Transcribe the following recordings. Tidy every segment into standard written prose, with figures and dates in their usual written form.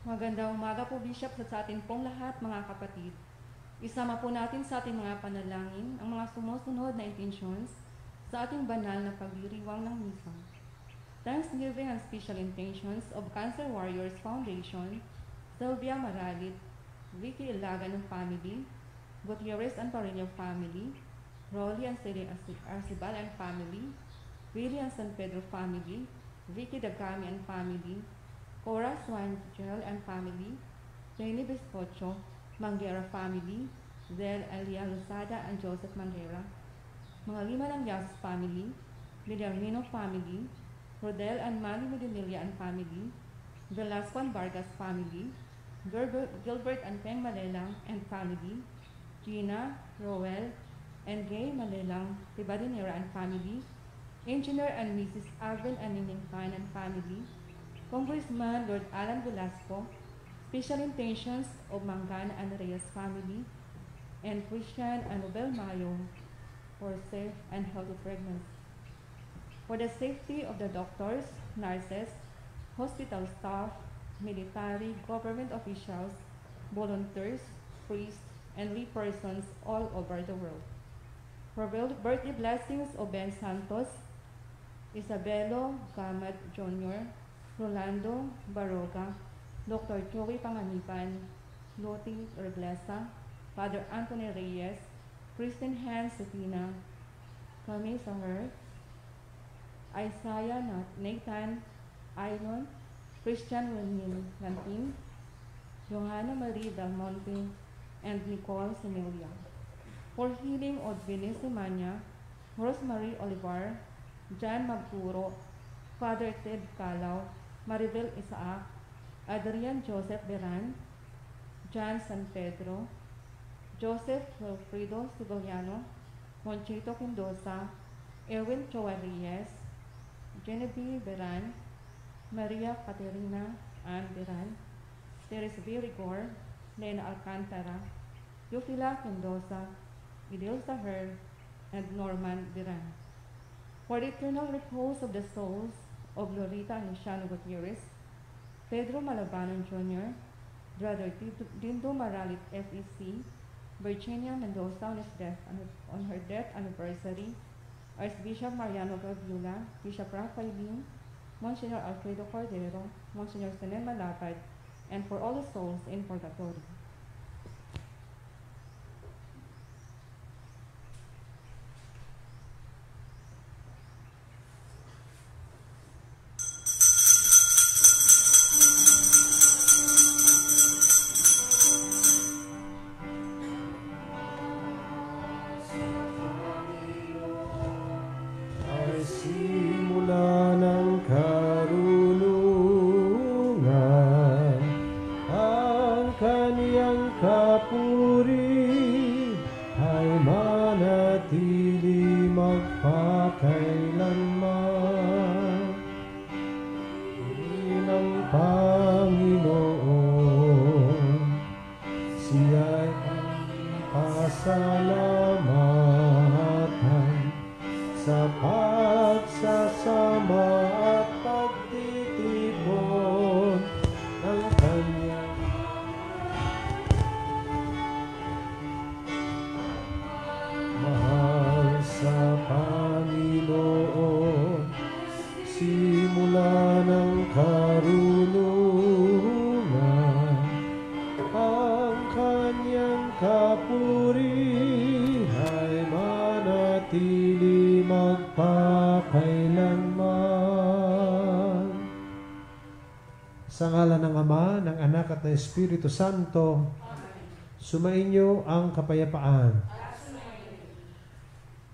Magandang umaga po, Bishop, sa atin pong lahat, mga kapatid. Isama po natin sa ating mga panalangin ang mga sumusunod na intentions sa ating banal na pagdiriwang ng misa. Thanksgiving and special intentions of Cancer Warriors Foundation, Sylvia Maralit, Vicky Ilagan and family, Gutierrez and Pareño family, Rolly and Celine Arcibal and family, Willie and San Pedro family, Vicky Dagami and family, Cora Swangel and family, Jenny Biscocho, Manguera family, Del Elia Lozada and Joseph Manguera, mga lima ng Yaz's family, Villarmino family, Rodel and Manny Medinilla and family, Velasco and Vargas family, Gilbert and Peng Malelang and family, Gina, Roel, and Gay Malelang, Tibadinera and family, Engineer and Mrs. Alvin and Nining Fine and family, Congressman Lord Alan Velasco, special intentions of Mangana and Reyes family, and Christian and Nobel Mayo for safe and healthy pregnancy. For the safety of the doctors, nurses, hospital staff, military, government officials, volunteers, priests, and lay persons all over the world. For birthday blessings of Ben Santos, Isabelo Gamad Jr., Rolando Baroga, Dr. Joey Panganiban, Loti Reglesa, Father Anthony Reyes, Kristen Hans Sufina, Kami Sahar, Isaiah Nathan, Iron, Christian William Lantin, Johanna Marie Del Monte, and Nicole Semilia. For healing of Venice Semanya, Rosemary Olivar, John Magpuro, Father Ted Calao, Maribel Isaac, Adrian Joseph Beran, John San Pedro, Joseph Wilfredo Sigoliano, Monchito Quindosa, Erwin Choa Reyes, Genevieve Beran, Maria Caterina Ann Beran, Teres V. Rigor, Lena Alcantara, Yufila Quindosa, Idil Saher, and Norman Beran. For the eternal repose of the souls of Lorita and Luciano Gutierrez, Pedro Malabanon Jr., Brother Dindo Maralit FEC, Virginia Mendoza on her death anniversary, Archbishop Mariano Gavula, Bishop Rafaelin, Monsignor Alfredo Cordero, Monsignor Senen Malapad, and for all the souls in purgatory. Sa ngalan ng Ama, ng Anak at ng Espiritu Santo, sumainyo ang kapayapaan.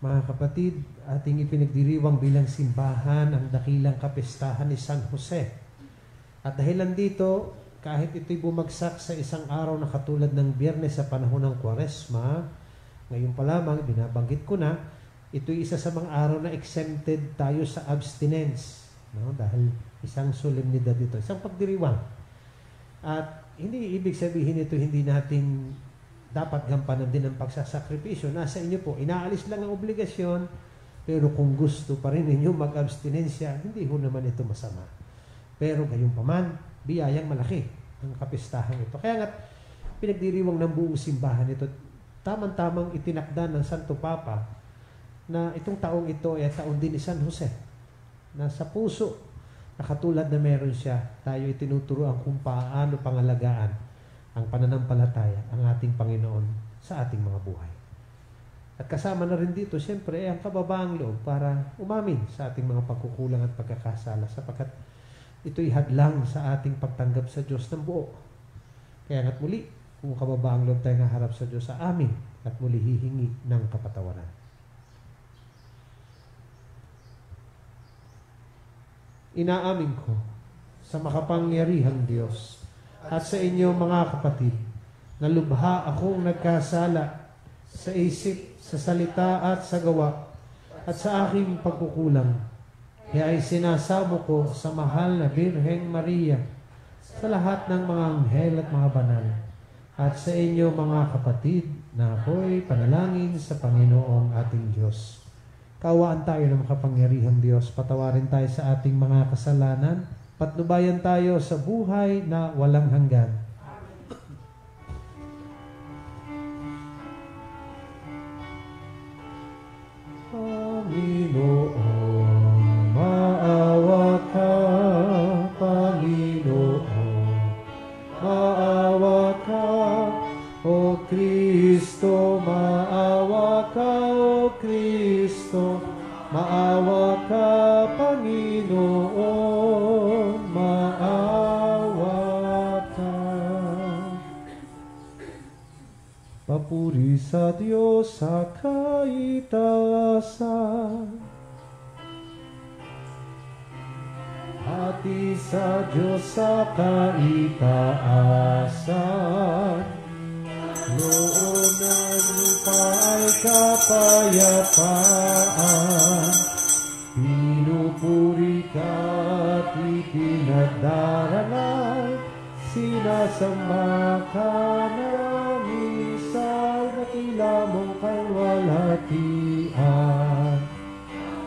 Mga kapatid, ating ipinagdiriwang bilang simbahan ang dakilang kapistahan ni San Jose. At dahil nandito, kahit ito'y bumagsak sa isang araw na katulad ng Biyernes sa panahon ng Kwaresma, ngayon pa lamang, binabanggit ko na, ito'y isa sa mga araw na exempted tayo sa abstinence. No? Dahil isang solemnidad ito, isang pagdiriwang. At hindi ibig sabihin ito, hindi natin dapat gampanan din ang pagsasakripisyo. Nasa inyo po, inaalis lang ang obligasyon, pero kung gusto pa rin ninyo mag-abstinensya, hindi ho naman ito masama. Pero gayon pa man, biyayang malaki. ang kapistahan ito. Kaya nga, pinagdiriwang ng buong simbahan ito. Tamang-tamang itinakda ng Santo Papa na itong taong ito ay taon din ni San Jose. Na sa puso, na katulad na meron siya, tayo itinuturoan kung paano pangalagaan ang pananampalataya, ang ating Panginoon sa ating mga buhay. At kasama na rin dito, siyempre, ang kababaang loob para umamin sa ating mga pagkukulang at pagkakasala sapagkat ito'y hadlang sa ating pagtanggap sa Diyos ng buo. Kaya nga't muli, kung kababaang loob tayo harap sa Diyos sa amin at muli hihingi ng kapatawaran. Inaamin ko sa makapangyarihang Diyos at sa inyo mga kapatid na lubha akong nagkasala sa isip, sa salita at sa gawa at sa aking pagkukulang. Kaya ay sinasamo ko sa mahal na Birheng Maria, sa lahat ng mga anghel at mga banal, at sa inyo mga kapatid na ako'y panalangin sa Panginoong ating Diyos. Kaawaan tayo ng makapangyarihang Diyos, patawarin tayo sa ating mga kasalanan, patnubayan tayo sa buhay na walang hanggan. Panginoon, maawa ka, Panginoon, maawa ka, O Kristo, maawa ka, O Kristo, maawa ka, Panginoon, maawa ka. Papuri sa Diyos sa kaitaasan, hati sa Diyos sa kaitaasan, loob ng lupa ay kapayapaan, pinupuri ka at ipinagdarasal, sinasamba ka ng isang dakila mong kalwalhatian.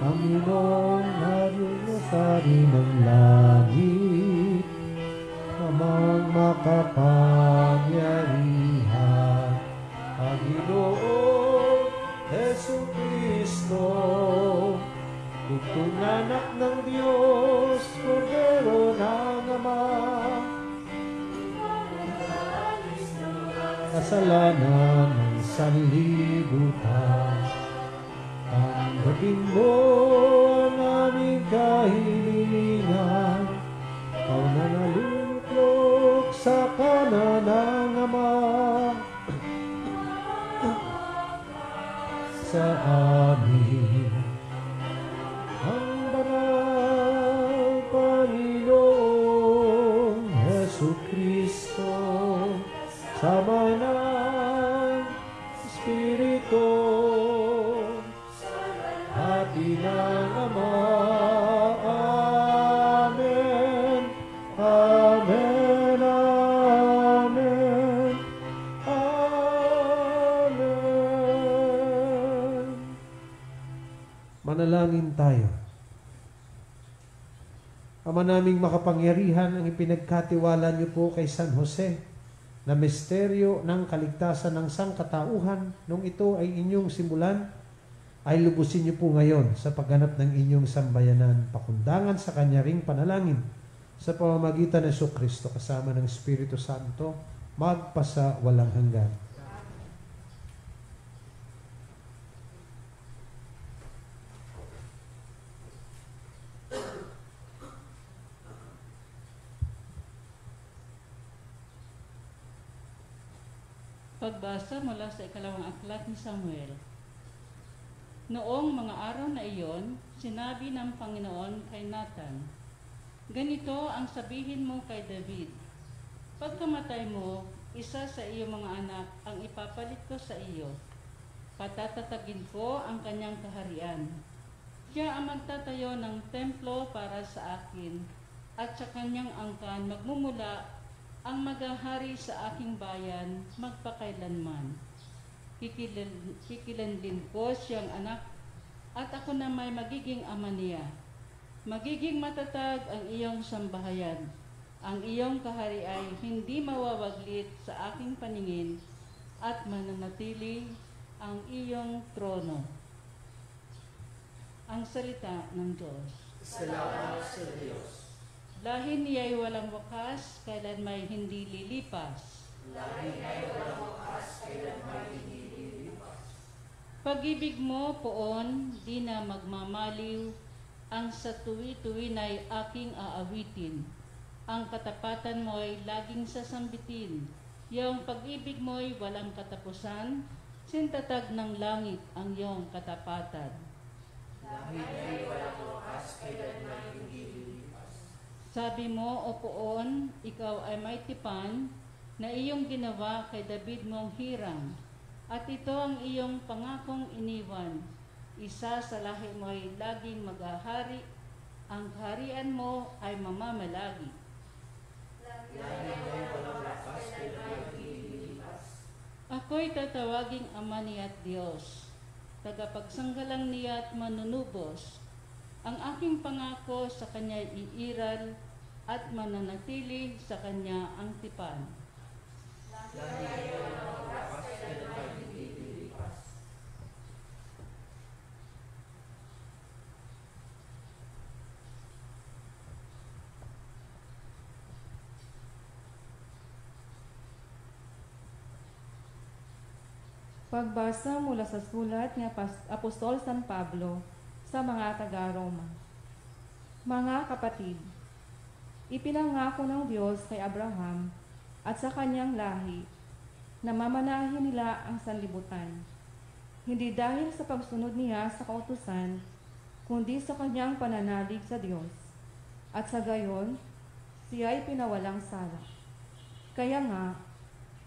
Panginoon, hari-hari ng langit, Amang makapangyarihan, Panginoon Jesucristo, bugtong anak ng Diyos, Kordero ng Ama, kasalanan ng sanlibutan, tanggapin mo ang aming kahilingan, ikaw na naluluklok sa kanan ng Ama, sa amin ang banal Panginoong Jesucristo, sama ng Espiritu, hati ng Ama. Amen. Amen. Amen. Amen. Manalangin tayo. Ama naming makapangyarihan, ang ipinagkatiwala niyo po kay San Jose na misteryo ng kaligtasan ng sangkatauhan nung ito ay inyong simulan, ay lubusin niyo po ngayon sa pagganap ng inyong sambayanan, pakundangan sa kanya ring panalangin sa pamamagitan ng Jesucristo kasama ng Espiritu Santo, magpasa walang hanggan. Pagbasa mula sa ikalawang aklat ni Samuel. Noong mga araw na iyon, sinabi ng Panginoon kay Nathan, "Ganito ang sabihin mo kay David, pagkamatay mo, isa sa iyong mga anak ang ipapalit ko sa iyo. Patatatagin ko ang kanyang kaharian. Siya ang magtatayo ng templo para sa akin, at sa kanyang angkan magmumula ang maghahari sa aking bayan magpakailanman. Kikilanlin ko siyang anak, at ako na may magiging ama niya. Magiging matatag ang iyong sambahayan, Ang iyong kahari ay hindi mawawaglit sa aking paningin at mananatili ang iyong trono. Ang salita ng Diyos. Salamat sa Diyos. Lahi niya ay walang wakas, kailan may hindi lilipas. Lahi ay walang wakas, kailan may hindi lilipas. Pag-ibig mo, poon, di na magmamaliw, ang sa tuwi-tuwi na'y aking aawitin. Ang katapatan mo'y laging sasambitin. Iyong pag-ibig mo'y walang katapusan, sintatag ng langit ang iyong katapatan. Lahi ay walang wakas, kailan may hindi lilipas. Sabi mo, o poon, ikaw ay may tipan na iyong ginawa kay David mong hirang. At ito ang iyong pangakong iniwan. Isa sa lahi mo'y laging maghahari, ang kaharian mo ay mamamalagi. Lahi ay walang wakas, kailan may hindi lilipas. Ako'y tatawaging Ama niya at Diyos, tagapagsanggalang niya at manunubos. Ang aking pangako sa Kanya'y iiral at mananatili sa Kanya ang tipan. Lahi ay walang wakas, kailan may hindi lilipas. Pagbasa mula sa sulat ni Apostol San Pablo sa mga taga-Roma. Mga kapatid, ipinangako ng Diyos kay Abraham at sa kanyang lahi na mamanahin nila ang sanlibutan, hindi dahil sa pagsunod niya sa kautusan, kundi sa kanyang pananalig sa Diyos. At sa gayon, siya ay pinawalang sala. Kaya nga,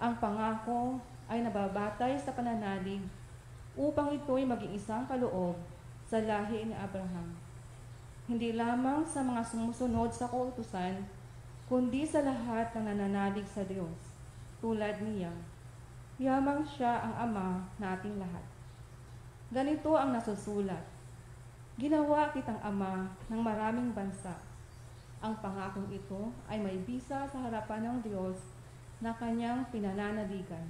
ang pangako ay nababatay sa pananalig upang ito'y maging isang kaloob sa lahi ni Abraham. Hindi lamang sa mga sumusunod sa kautusan, kundi sa lahat ng nananalig sa Diyos, tulad niya. Yamang siya ang Ama nating lahat. Ganito ang nasusulat: Ginawa kitang ama ng maraming bansa. Ang pangakong ito ay may bisa sa harapan ng Diyos na kanyang pinananaligan.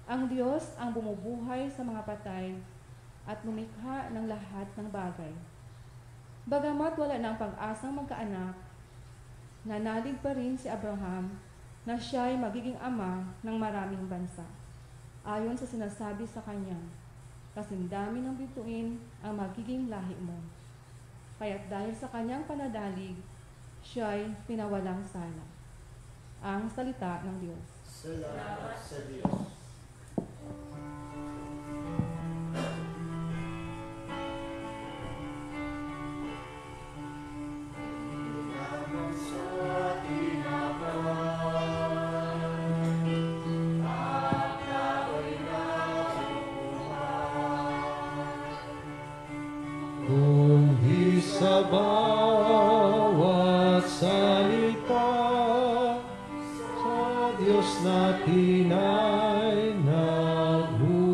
Ang Diyos ang bumubuhay sa mga patay at lumikha ng lahat ng bagay. Bagamat wala ng pag-asang magkaanak, nanalig pa rin si Abraham na siya ay magiging ama ng maraming bansa. Ayon sa sinasabi sa kanya, kasindami ng bituin ang magiging lahi mo. Kaya't dahil sa kanyang panadalig, siya ay pinawalang sala. Ang salita ng Diyos. Salamat sa Diyos. Kung di sa bawat salita sa Diyos natin ay nagmumula.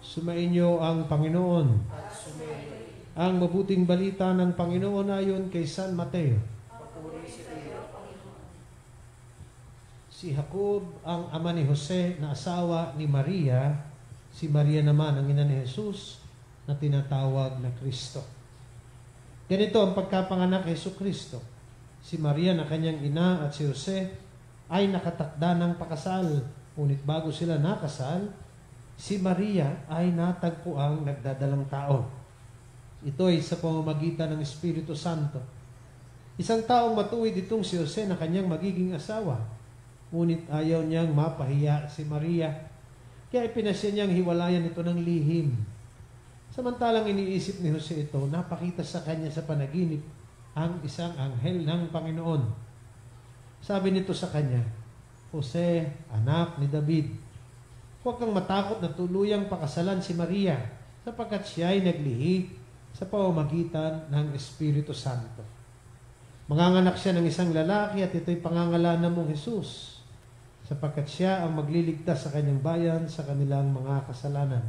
Sumainyo ang Panginoon. At sumainyo. Ang mabuting balita ng Panginoon ayon kay San Mateo. Papuri sa iyo, Panginoon. Si Jacob ang ama ni Jose na asawa ni Maria. Si Maria naman ang ina ni Jesus na tinatawag na Kristo. Ganito ang pagkapanganak kay Jesucristo. Si Maria na kanyang ina at si Jose ay nakatakda ng pakasal. Ngunit bago sila nakasal, si Maria ay natagpuang nagdadalang tao. Ito ay sa pamamagitan ng Espiritu Santo. Isang taong matuwid itong si Jose na kanyang magiging asawa. Ngunit ayaw niyang mapahiya si Maria. Kaya ipinasya niyang hiwalayan ito ng lihim. Samantalang iniisip ni Jose ito, napakita sa kanya sa panaginip ang isang anghel ng Panginoon. Sabi nito sa kanya, Jose, anak ni David, huwag kang matakot na tuluyang pakasalan si Maria sapagkat siya ay naglihi sa pamamagitan ng Espiritu Santo. Manganganak siya ng isang lalaki at ito'y pangangalanan mong Jesus, sapagkat siya ang magliligtas sa kanyang bayan sa kanilang mga kasalanan.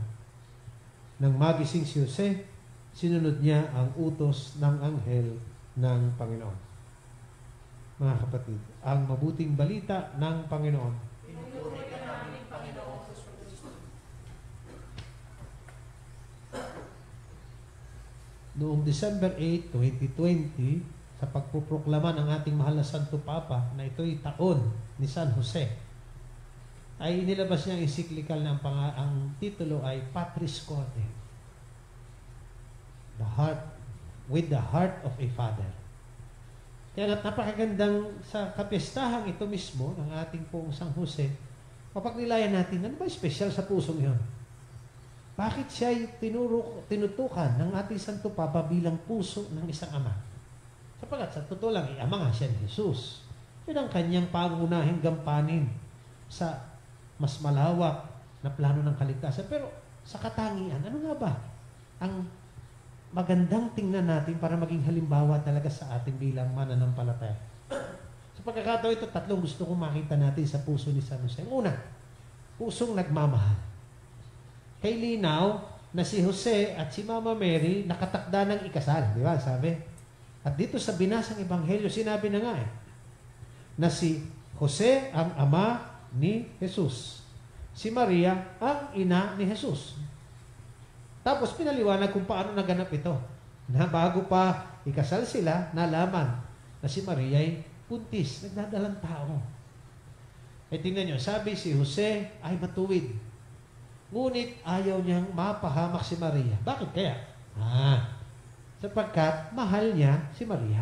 Nang magising si Jose, sinunod niya ang utos ng anghel ng Panginoon. Mga kapatid, ang mabuting balita ng Panginoon. Pinupuri ka namin, Panginoong Kristo. Noong December 8, 2020, sa pagpuproklama ng ating mahal na Santo Papa na ito'y taon ni San Jose, ay inilabas niya ang encyclical na ang titulo ay Patris Corde. With the heart of a father. Kaya napakagandang sa kapistahan ito mismo ng ating pong San Jose, mapagnilayan natin, ano ba special sa pusong yun? Bakit siya tinutukan ng ating Santo Papa bilang puso ng isang ama? Sapagat sa totoo lang, ama nga siya ni Jesus. Yun ang kanyang pangunahing gampanin sa mas malawak na plano ng kaligtasan. Pero sa katangian, ano nga ba ang magandang tingnan natin para maging halimbawa talaga sa ating bilang mananampalataya? Sa pagkakataon ito, tatlong gusto kong makita natin sa puso ni San Jose. Una, pusong nagmamahal. Kay linaw na si Jose at si Mama Mary nakatakda ng ikasal. Di ba? Sabi. At dito sa binasang ebanghelyo, sinabi na nga na si Jose ang ama ni Jesus. Si Maria ang ina ni Jesus. Tapos pinaliwanag kung paano naganap ito. Na bago pa ikasal sila, nalaman na si Maria ay buntis, nagdadalang tao. Eh tingnan nyo, sabi si Jose ay matuwid. Ngunit ayaw niyang mapahamak si Maria. Bakit kaya? Sapagkat mahal niya si Maria.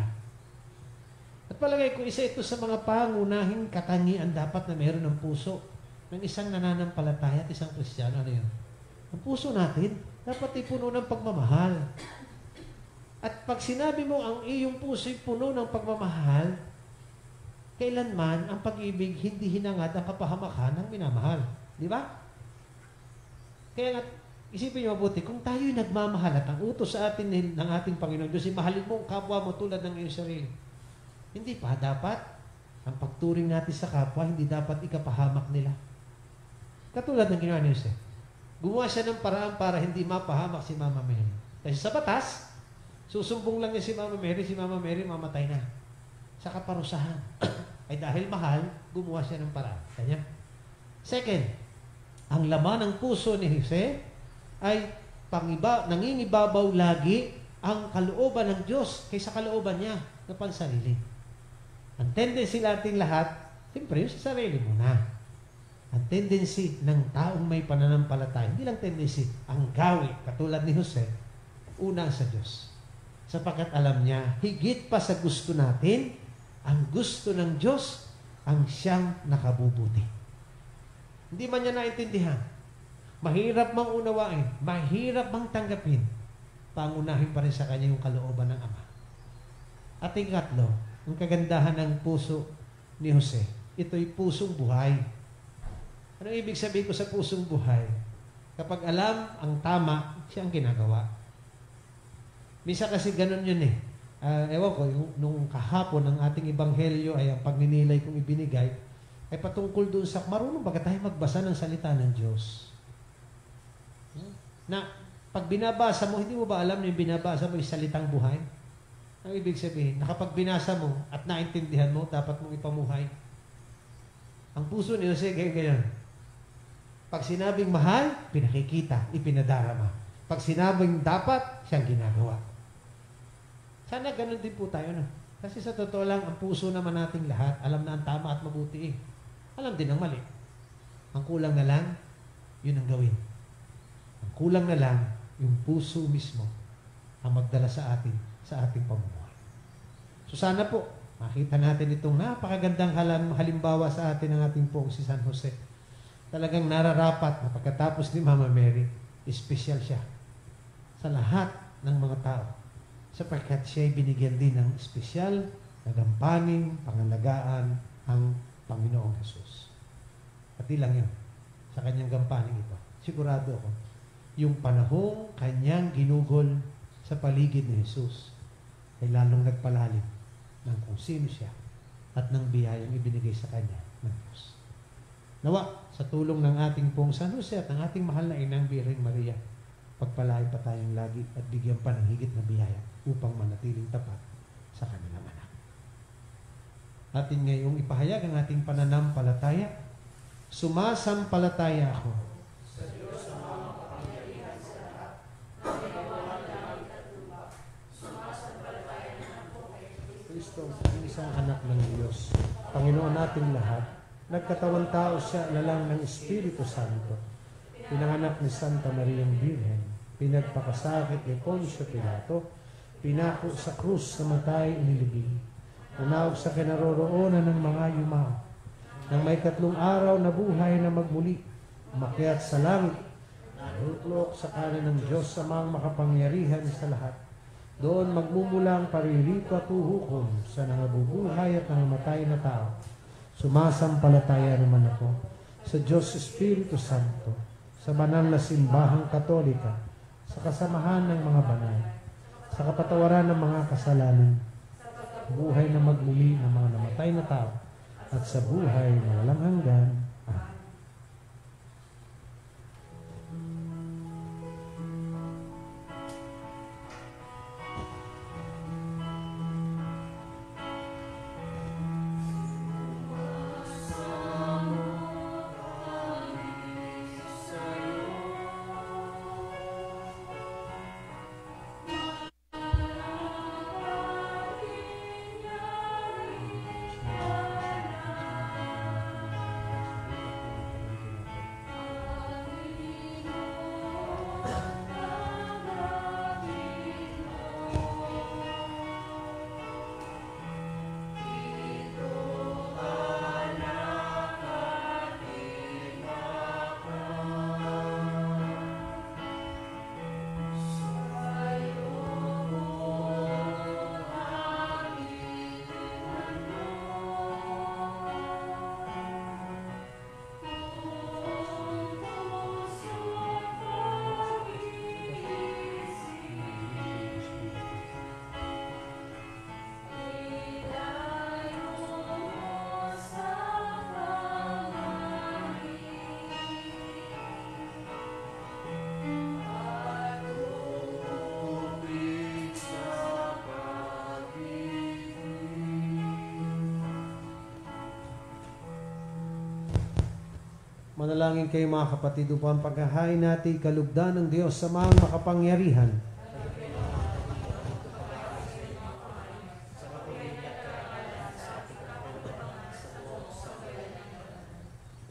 At palagay ko isa ito sa mga pangunahing katangian dapat na meron ng puso ng isang nananampalataya at isang Kristiyano. Ano yun? Ang puso natin dapat ipuno ng pagmamahal. At pag sinabi mo ang iyong puso'y puno ng pagmamahal, kailanman ang pag-ibig hindi hinangad ang kapahamakan ng minamahal. Di ba? Kaya nga, isipin niyo mabuti, kung tayo'y nagmamahal at ang utos sa atin ng ating Panginoon Diyos, mahalin mo ang kapwa mo tulad ng iyong sarili. Hindi pa dapat ang pagturing natin sa kapwa, hindi dapat ikapahamak nila. Katulad ng ginawa ni Jose. Gumawa siya ng paraan para hindi mapahamak si Mama Mary. Kasi sa batas, susumbong lang niya si Mama Mary mamatay na. Sa kaparusahan. Ay dahil mahal, gumawa siya ng paraan. Kanya. Second, ang laman ng puso ni Jose ay nangingibabaw lagi ang kalooban ng Diyos kaysa kalooban niya na pansarili. Ang tendency natin lahat, siyempre yung sa sarili mo na. Ang tendency ng taong may pananampalataya, hindi lang tendency, ang gawi, katulad ni Jose, una sa Diyos. Sapagkat alam niya, higit pa sa gusto natin, ang gusto ng Diyos ang siyang nakabubuti. Hindi man niya naintindihan. Mahirap mang unawain, mahirap mang tanggapin, pangunahin pa rin sa kanya yung kalooban ng Ama. At ikatlo, ang kagandahan ng puso ni Jose, ito'y pusong buhay. Anong ibig sabihin ko sa pusong buhay? Kapag alam ang tama, siya ang ginagawa. Misa kasi ganun yun eh. Ewan ko, nung kahapon ng ating ebanghelyo ay ang pagninilay kong ibinigay, ay patungkol doon sa marunong ba tayo magbasa ng salita ng Diyos? Na pag binabasa mo, hindi mo ba alam na yung binabasa mo yung salitang buhay? Ang ibig sabihin, na kapag binasa mo at naintindihan mo, dapat mong ipamuhay. Ang puso ni Jose ganyan. Pag sinabing mahal, pinakikita, ipinadarama. Pag sinabing dapat, siyang ginagawa. Sana ganun din po tayo. No? Kasi sa totoo lang, ang puso naman nating lahat, alam na ang tama at mabuti. Alam din ang mali. Ang kulang na lang, yun ang gawin. Ang kulang na lang, yung puso mismo ang magdala sa ating pamumuhay. So sana po, makita natin itong napakagandang halimbawa sa atin ng ating pong si San Jose. Talagang nararapat na pagkatapos ni Mama Mary, espesyal siya sa lahat ng mga tao. Sapagkat siya ay binigyan din ng espesyal na gampaning, pangalagaan ang Panginoong Jesus. At di lang yun, sa kanyang gampaning ito. Sigurado ako, yung panahong kanyang ginugol sa paligid ni Jesus ay lalong nagpalalim ng kung sino siya at ng biyayang ibinigay sa kanya ng Diyos. Nawa, sa tulong ng ating pong San Jose at ng ating mahal na inang Birheng Maria, pagpalain pa tayong lagi at bigyan pa ng higit na biyaya upang manatiling tapat sa kanilang anak. Atin ngayong ipahayag ang ating pananampalataya. Sumasampalataya ako Kristo, ang isang anak ng Diyos, Panginoon nating lahat. Nagkatawang tao siya lalang ng Espiritu Santo. Pinanganak ni Santa Mariang Birhen, pinagpakasakit ni Poncio Pilato, pinako sa krus na matay inilibing, nanawag sa kinaroroonan ng mga yumao, nang may 3 araw na buhay na magmuli, umakyat sa langit, narutlok sa kanan ng Diyos amang makapangyarihan sa lahat. Doon magmumula ang paririto at uhukom sa nangabubuhay at nangamatay na tao. Sumasampalataya naman ako sa Diyos Espiritu Santo, sa banal na simbahang katolika, sa kasamahan ng mga banal, sa kapatawaran ng mga kasalanan, buhay na magmuli ng mga namatay na tao, at sa buhay na walang hanggan. Amen. Manalangin kayo mga kapatid upang paghahain natin kalugdan ng Diyos sa mga makapangyarihan.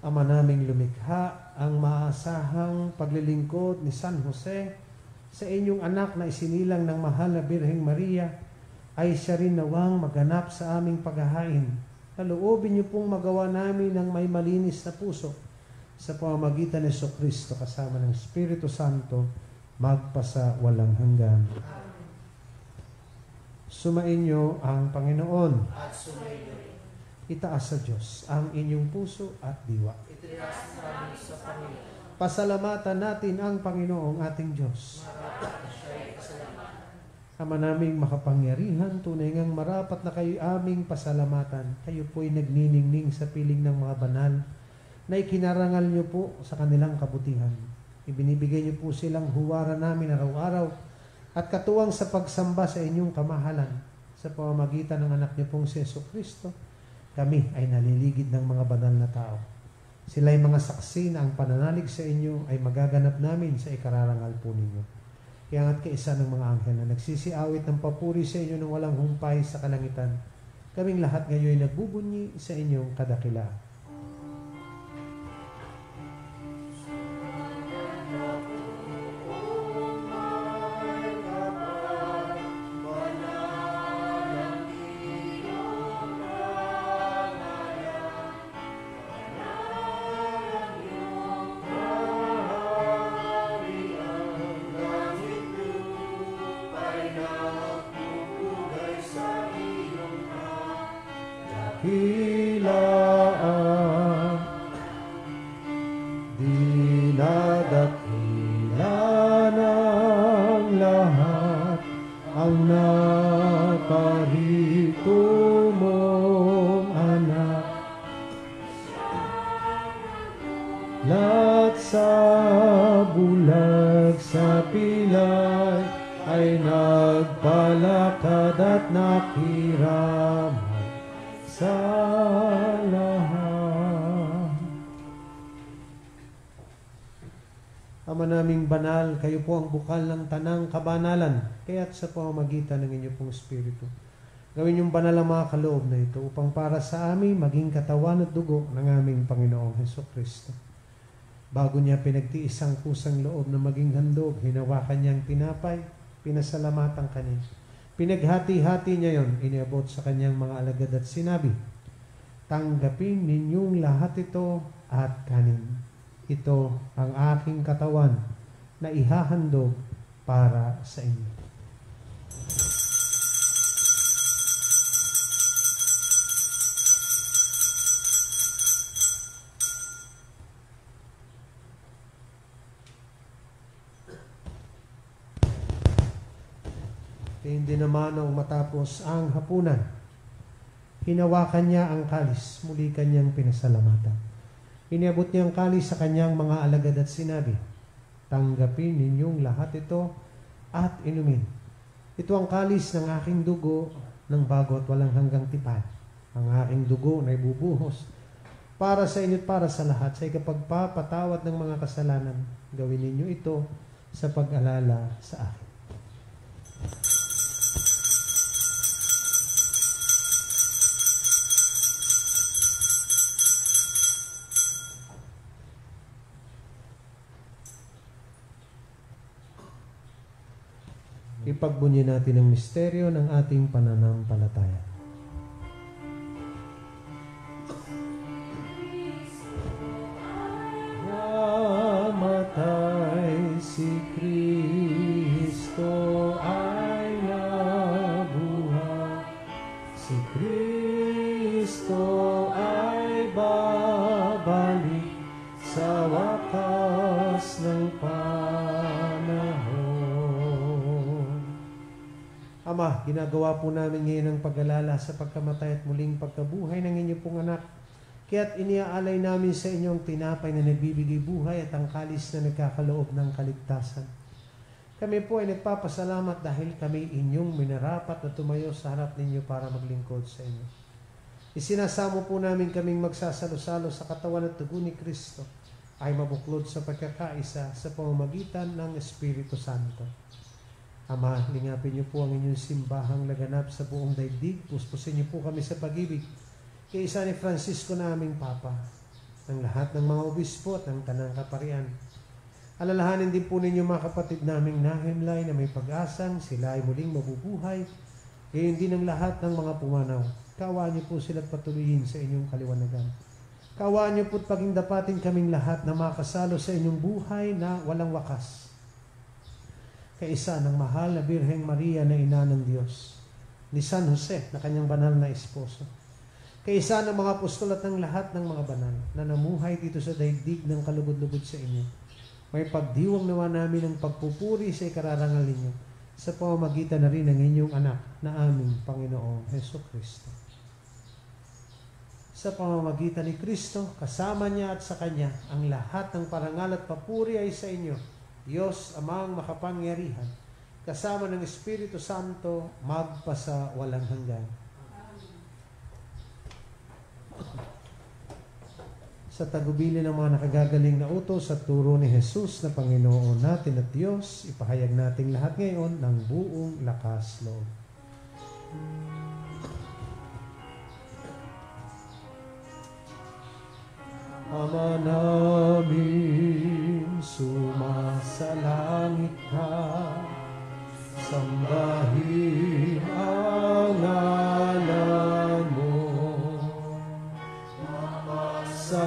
Ama naming lumikha, ang maasahang paglilingkod ni San Jose sa inyong anak na isinilang ng mahal na Birheng Maria ay siya rin nawang maganap sa aming paghahain. Naloobin niyo pong magawa namin ng may malinis na puso sa pamamagitan ni Jesucristo kasama ng Espiritu Santo magpasa walang hanggan. Sumainyo ang Panginoon. At sumainyo rin. Itaas sa Diyos ang inyong puso at diwa. Itinaas namin sa Panginoon. Pasalamatan natin ang Panginoong ating Diyos. Marapat na siya'y pasalamatan. Ama naming makapangyarihan, tunay ngang marapat na kayo aming pasalamatan. Kayo po'y nagniningning sa piling ng mga banal na ikinarangal niyo po sa kanilang kabutihan. Ibinibigay niyo po silang huwara namin araw-araw at katuwang sa pagsamba sa inyong kamahalan. Sa pamamagitan ng anak niyo pong si Jesucristo, kami ay naliligid ng mga banal na tao. Sila'y mga saksi na ang pananalig sa inyo ay magaganap namin sa ikararangal po ninyo. Iangat kaisa ng mga anghel na nagsisiawit ng papuri sa inyo ng walang humpay sa kalangitan. Kaming lahat ngayon ay nagbubunyi sa inyong kadakilaan. Dakilaan, dinadakila ng lahat ang naparito mong anak. Lahat sa bulag sa pilay ay nagpalakad lumikad at nakiramay sa lahat. Ama naming banal, kayo po ang bukal ng tanang kabanalan, kaya't sa pamamagitan ng inyo pong Espiritu, gawin yung banal ang mga kaloob na ito upang para sa amin maging katawan at dugo ng aming Panginoong Hesukristo. Bago niya pinagtiis ang kusang loob na maging handog, hinawakan niya ang tinapay, pinasalamatan kanya. Pinaghati-hati niya yon, iniabot sa kanyang mga alagad at sinabi, tanggapin ninyong lahat ito at kanin. Ito ang aking katawan na ihahandog para sa inyo. Hindi naman nang matapos ang hapunan, hinawakan niya ang kalis, muli kanyang pinasalamatan. Iniabot niya ang kalis sa kanyang mga alagad at sinabi, tanggapin ninyong lahat ito at inumin. Ito ang kalis ng aking dugo ng bago at walang hanggang tipan. Ang aking dugo na ibubuhos para sa inyo at para sa lahat sa ikapagpapatawad ng mga kasalanan. Gawin ninyo ito sa pag-alala sa akin. Ipagbunyi natin ang misteryo ng ating pananampalataya. Namatay si Kristo ay nabuhay. Si Kristo ay babalik sa wakas ng panahon. Ama, ginagawa po namin ngayon ang pag-alala sa pagkamatay at muling pagkabuhay ng inyong pong anak. Kaya't iniaalay namin sa inyo ang tinapay na nagbibigay buhay at ang kalis na nagkakaloob ng kaligtasan. Kami po ay nagpapasalamat dahil kami inyong minarapat na tumayo sa harap ninyo para maglingkod sa inyo. Isinasamo po namin kaming magsasalo-salo sa katawan at dugo ni Kristo ay mabuklod sa pagkakaisa sa pamamagitan ng Espiritu Santo. Ama, lingapin niyo po ang inyong simbahang laganap sa buong daigdig. Puspusin niyo po kami sa pag-ibig kay isa ni Francisco na aming Papa, ng lahat ng mga obispo at ng tanang kaparian. Alalahanin din po ninyo mga kapatid naming nahimlay na may pag-asang sila ay muling mabubuhay, gayon din ang lahat ng mga pumanaw. Kaawaan niyo po sila patuloyin sa inyong kaliwanagan. Kaawaan niyo po't paging dapatin kaming lahat na makasalo sa inyong buhay na walang wakas. Kaisa ng mahal na Birheng Maria na ina ng Diyos, ni San Jose na kanyang banal na esposo, kaisa ng mga apostol at ng lahat ng mga banal na namuhay dito sa daigdig ng kalugod-lugod sa inyo, may pagdiwang nawa namin ng pagpupuri sa ikararangal ninyo sa pamamagitan na rin ng inyong anak na aming Panginoong Hesukristo. Sa pamamagitan ni Kristo, kasama niya at sa Kanya, ang lahat ng parangal at papuri ay sa inyo, Diyos amang makapangyarihan, kasama ng Espiritu Santo, magpasa walang hanggan. Sa tagubilin ng mga nakagagaling na utos at turo ni Jesus na Panginoon natin at Diyos, ipahayag nating lahat ngayon ng buong lakas loob. Ama namin, sumasalangit ka, sambahin ang ngalan mo. Sa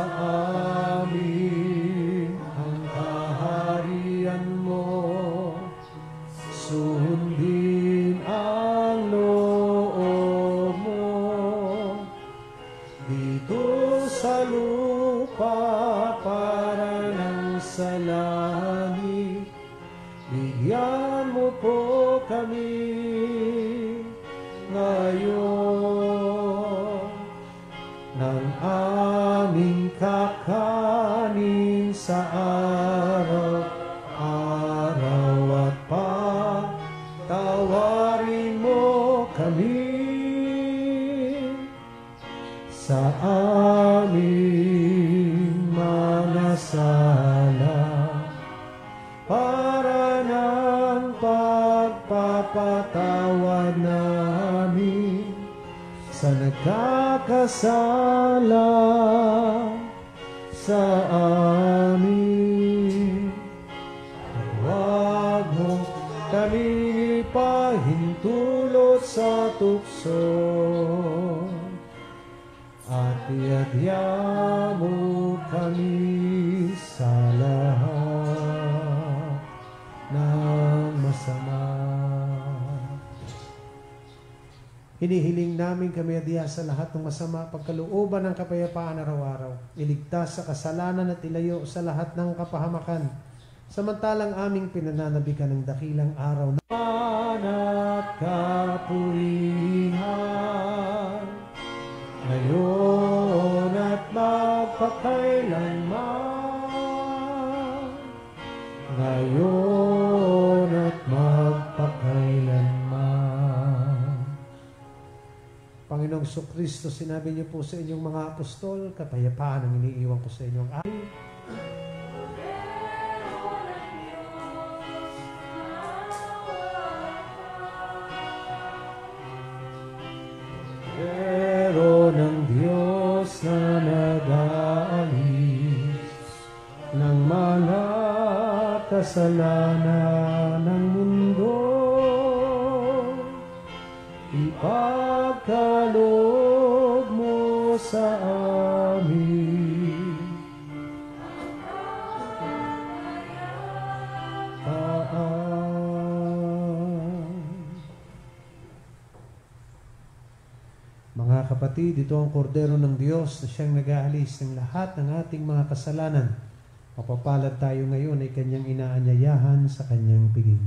amin ang kaharian mo, sundin ang loob mo, dito sa lupa para ng sa langit. Bigyan mo po kami ngayon ng aming kakanin sa araw-araw at patawarin mo sa aming mga sala, para ng pagpapatawad namin sa nagkakasala sa amin. Huwag mo kaming ipahintulot sa tukso, at iadya mo kami sa lahat ng masama. Hinihiling namin kami adya sa lahat ng masama, pagkalooban ng kapayapaan araw-araw, iligtas sa kasalanan at ilayo sa lahat ng kapahamakan, samantalang aming pinananabikan ng dakilang araw na at kapurihan, ngayon at magpakailanman, ngayon at magpakailanman. Panginoong Kristo, sinabi niyo po sa inyong mga apostol, kapayapaan ang iniiwan ko sa inyong amin. Pero ng Diyos na nag-aalis ng mga kasalanan ng mundo, ipagkaloob mo sa amin Mga kapatid, ito ang kordero ng Diyos na siyang nag-aalis ng lahat ng ating mga kasalanan. Mapapalad tayo ngayon ay kanyang inaanyayahan sa kanyang piging.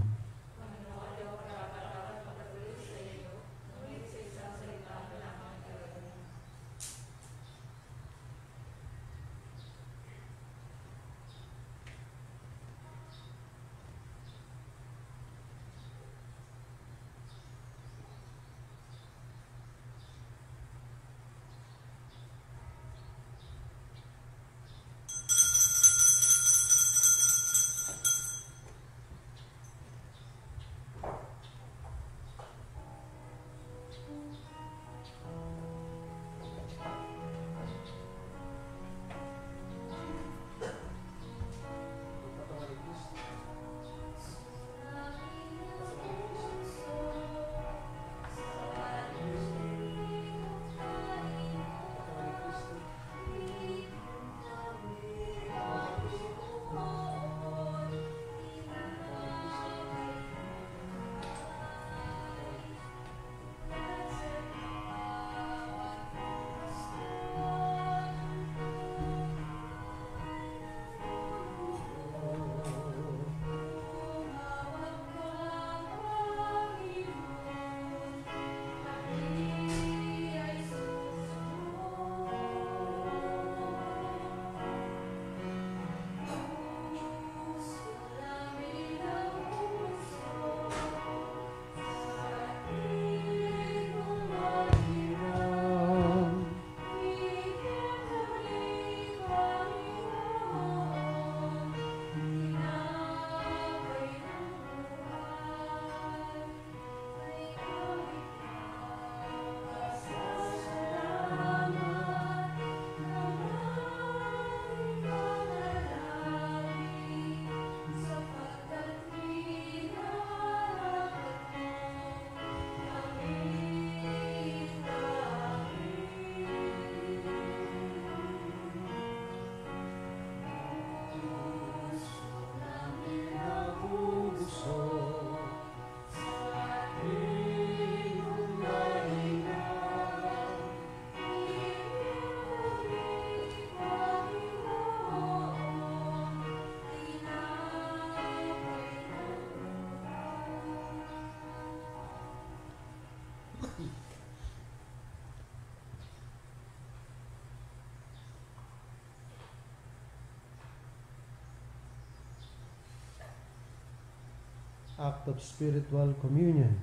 Act of spiritual communion.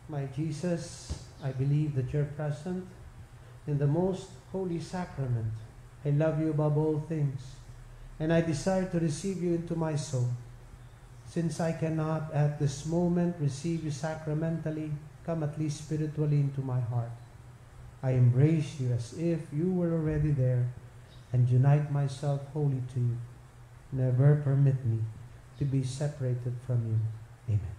My Jesus, I believe that you're present, in the most holy sacrament. I love you above all things, and I desire to receive you into my soul. Since I cannot at this moment receive you sacramentally, come at least spiritually into my heart. I embrace you as if you were already there, and unite myself wholly to you. Never permit me to be separated from you. Amen.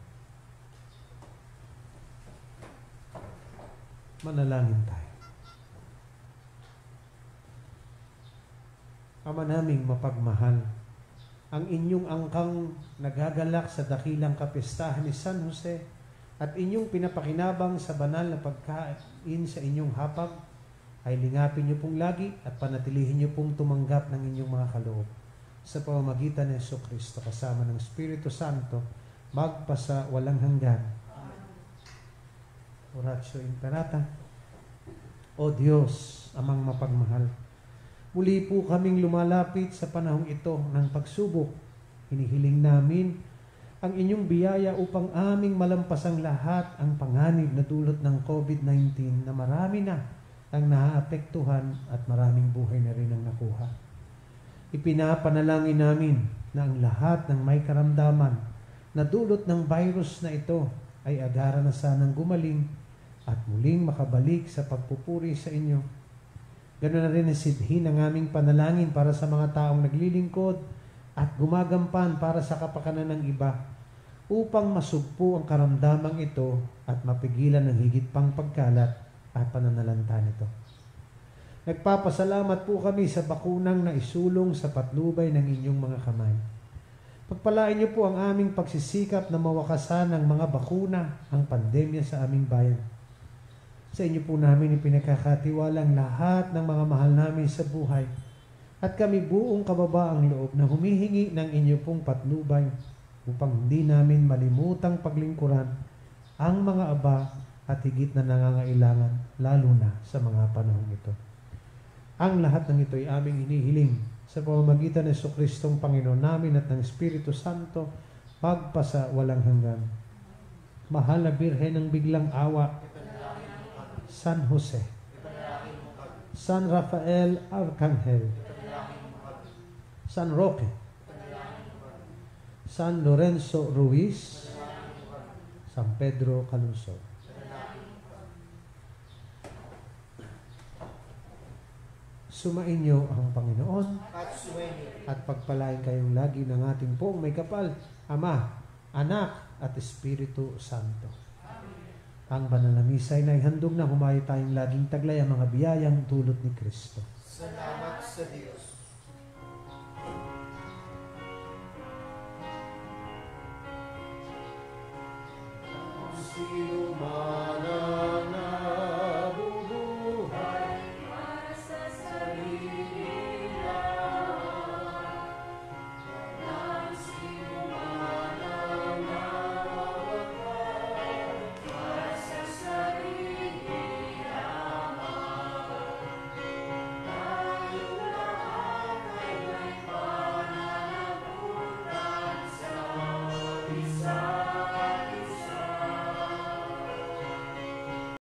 Manalangin tayo. Ama naming mapagmahal, ang inyong angkang nagagalak sa dakilang kapistahan ni San Jose at inyong pinapakinabang sa banal na pagkain sa inyong hapag, ay lingapin niyo pong lagi at panatilihin niyo pong tumanggap ng inyong mga kaloob. Sa pamamagitan ni Jesucristo kasama ng Espiritu Santo, magpasa walang hanggan. Oratio Imperata. O Diyos, amang mapagmahal, muli po kaming lumalapit sa panahong ito ng pagsubok. Hinihiling namin ang inyong biyaya upang aming malampasang lahat ang panganib na dulot ng COVID-19 na marami na ang naaapektuhan at maraming buhay na rin ang nakuha. Ipinapanalangin namin na ang lahat ng may karamdaman na dulot ng virus na ito ay agara na sanang gumaling at muling makabalik sa pagpupuri sa inyo. Ganoon na rin isidhin ang aming panalangin para sa mga taong naglilingkod at gumagampan para sa kapakanan ng iba upang masugpo ang karamdamang ito at mapigilan ng higit pang pagkalat at pananalanta nito. Nagpapasalamat po kami sa bakunang na isulong sa patnubay ng inyong mga kamay. Pagpalain niyo po ang aming pagsisikap na mawakasan ng mga bakuna ang pandemya sa aming bayan. Sa inyo po namin ipinagkakatiwalang lahat ng mga mahal namin sa buhay at kami buong kababaang loob na humihingi ng inyo pong patnubay upang hindi namin malimutang paglingkuran ang mga aba at higit na nangangailangan lalo na sa mga panahong ito. Ang lahat ng ito ay aming hinihiling sa pamamagitan ng Jesucristong Panginoon namin at ng Espiritu Santo pagpasa walang hanggan. Mahal na Birhen ng biglang awa, San Jose, San Rafael Arcangel, San Roque, San Lorenzo Ruiz, San Pedro Calungsod. Sumainyo ang Panginoon at pagpalain kayong lagi ng ating poong may kapal, Ama, Anak at Espiritu Santo. Ang banal na misa ay naihandog na humayo tayong laging taglay ang mga biyayang dulot ni Kristo. Salamat sa Diyos. Sino man